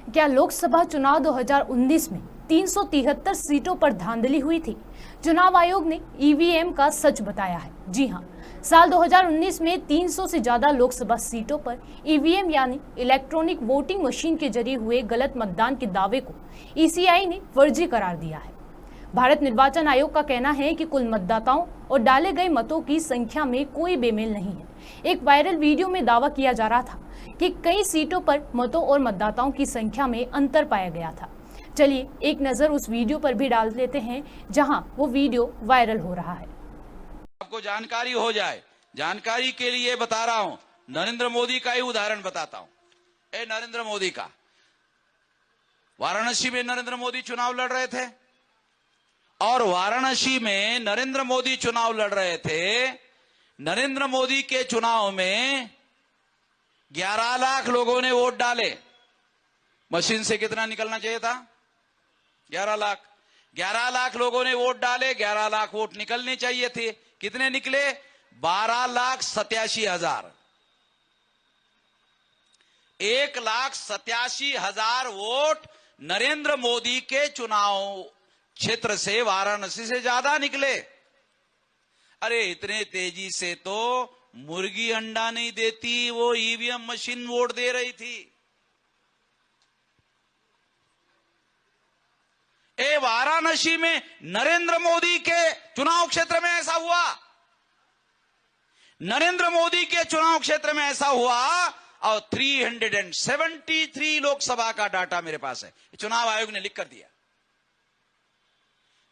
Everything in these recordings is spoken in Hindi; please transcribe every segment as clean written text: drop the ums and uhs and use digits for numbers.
क्या लोकसभा चुनाव 2019 में 373 सीटों पर धांधली हुई थी? चुनाव आयोग ने ईवीएम का सच बताया है। जी हां, साल 2019 में 300 से ज्यादा लोकसभा सीटों पर ईवीएम यानी इलेक्ट्रॉनिक वोटिंग मशीन के जरिए हुए गलत मतदान के दावे को ईसीआई ने फर्जी करार दिया है। भारत निर्वाचन आयोग का कहना है कि कुल मतदाताओं और डाले गए मतों की संख्या में कोई बेमेल नहीं है। एक वायरल वीडियो में दावा किया जा रहा था कि कई सीटों पर मतों और मतदाताओं की संख्या में अंतर पाया गया था। चलिए एक नजर उस वीडियो पर भी डाल देते हैं जहां वो वीडियो वायरल हो रहा है। आपको जानकारी हो जाए, जानकारी के लिए बता रहा हूं। नरेंद्र मोदी का ही उदाहरण बताता हूं। नरेंद्र मोदी का, वाराणसी में नरेंद्र मोदी चुनाव लड़ रहे थे और वाराणसी में नरेंद्र मोदी चुनाव लड़ रहे थे। नरेंद्र मोदी के चुनाव में 11 लाख लोगों ने वोट डाले। मशीन से कितना निकलना चाहिए था? 11 लाख। 11 लाख लोगों ने वोट डाले, 11 लाख वोट निकलने चाहिए थे। कितने निकले? 12,87,000। 1,87,000 वोट नरेंद्र मोदी के चुनाव क्षेत्र से, वाराणसी से ज्यादा निकले। अरे इतने तेजी से तो मुर्गी अंडा नहीं देती, वो ईवीएम मशीन वोट दे रही थी। वाराणसी में नरेंद्र मोदी के चुनाव क्षेत्र में ऐसा हुआ। नरेंद्र मोदी के चुनाव क्षेत्र में ऐसा हुआ और 373 लोकसभा का डाटा मेरे पास है, चुनाव आयोग ने लिख कर दिया।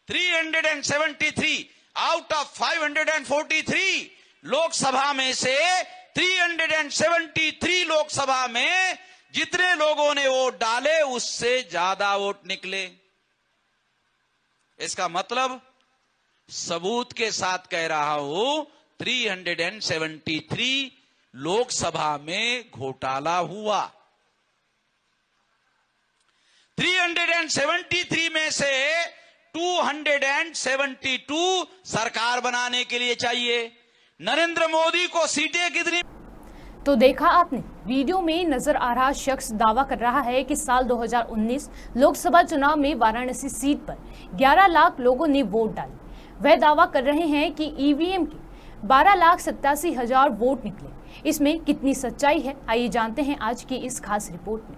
373 आउट ऑफ 543 लोकसभा में से 373 लोकसभा में जितने लोगों ने वोट डाले उससे ज्यादा वोट निकले। इसका मतलब सबूत के साथ कह रहा हूं, 373 लोकसभा में घोटाला हुआ। 373 में से 272 सरकार बनाने के लिए चाहिए। नरेंद्र मोदी को सीटें कितनी? तो देखा आपने, वीडियो में नजर आ रहा शख्स दावा कर रहा है कि साल 2019 लोकसभा चुनाव में वाराणसी सीट पर 11 लाख लोगों ने वोट डाले। वह दावा कर रहे हैं कि ईवीएम के 12,87,000 वोट निकले। इसमें कितनी सच्चाई है, आइए जानते हैं आज की इस खास रिपोर्ट में।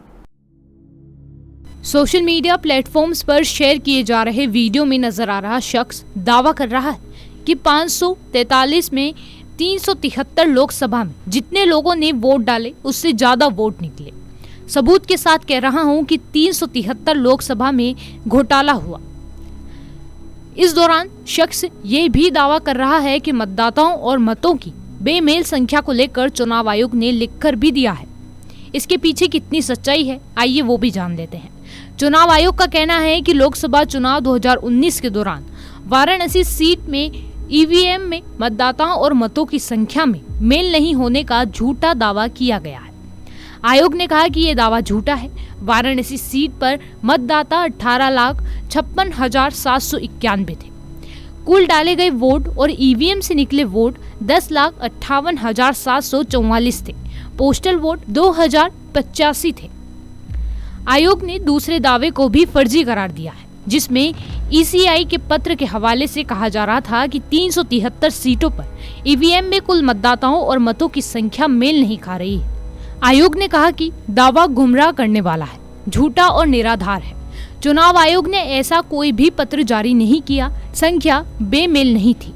सोशल मीडिया प्लेटफॉर्म्स पर शेयर किए जा रहे वीडियो में नजर आ रहा शख्स दावा कर रहा है कि 543 में 373 लोकसभा में जितने लोगों ने वोट डाले उससे ज्यादा वोट निकले। सबूत के साथ कह रहा हूं कि 373 लोकसभा में घोटाला हुआ। इस दौरान शख्स ये भी दावा कर रहा है कि मतदाताओं और मतों की बेमेल संख्या को लेकर चुनाव आयोग ने लिखकर भी दिया है। इसके पीछे कितनी सच्चाई है, आइए वो भी जान लेते हैं। चुनाव आयोग का कहना है कि लोकसभा चुनाव 2019 के दौरान वाराणसी सीट में ईवीएम में मतदाताओं और मतों की संख्या में मेल नहीं होने का झूठा दावा किया गया है। आयोग ने कहा कि यह दावा झूठा है। वाराणसी सीट पर मतदाता 18,56,791 थे। कुल डाले गए वोट और ईवीएम से निकले वोट 10,58,744 थे। पोस्टल वोट 2,085 थे। आयोग ने दूसरे दावे को भी फर्जी करार दिया है, जिसमें ईसीआई के पत्र के हवाले से कहा जा रहा था कि 373 सीटों पर ईवीएम में कुल मतदाताओं और मतों की संख्या मेल नहीं खा रही है। आयोग ने कहा कि दावा गुमराह करने वाला है, झूठा और निराधार है। चुनाव आयोग ने ऐसा कोई भी पत्र जारी नहीं किया, संख्या बेमेल नहीं थी।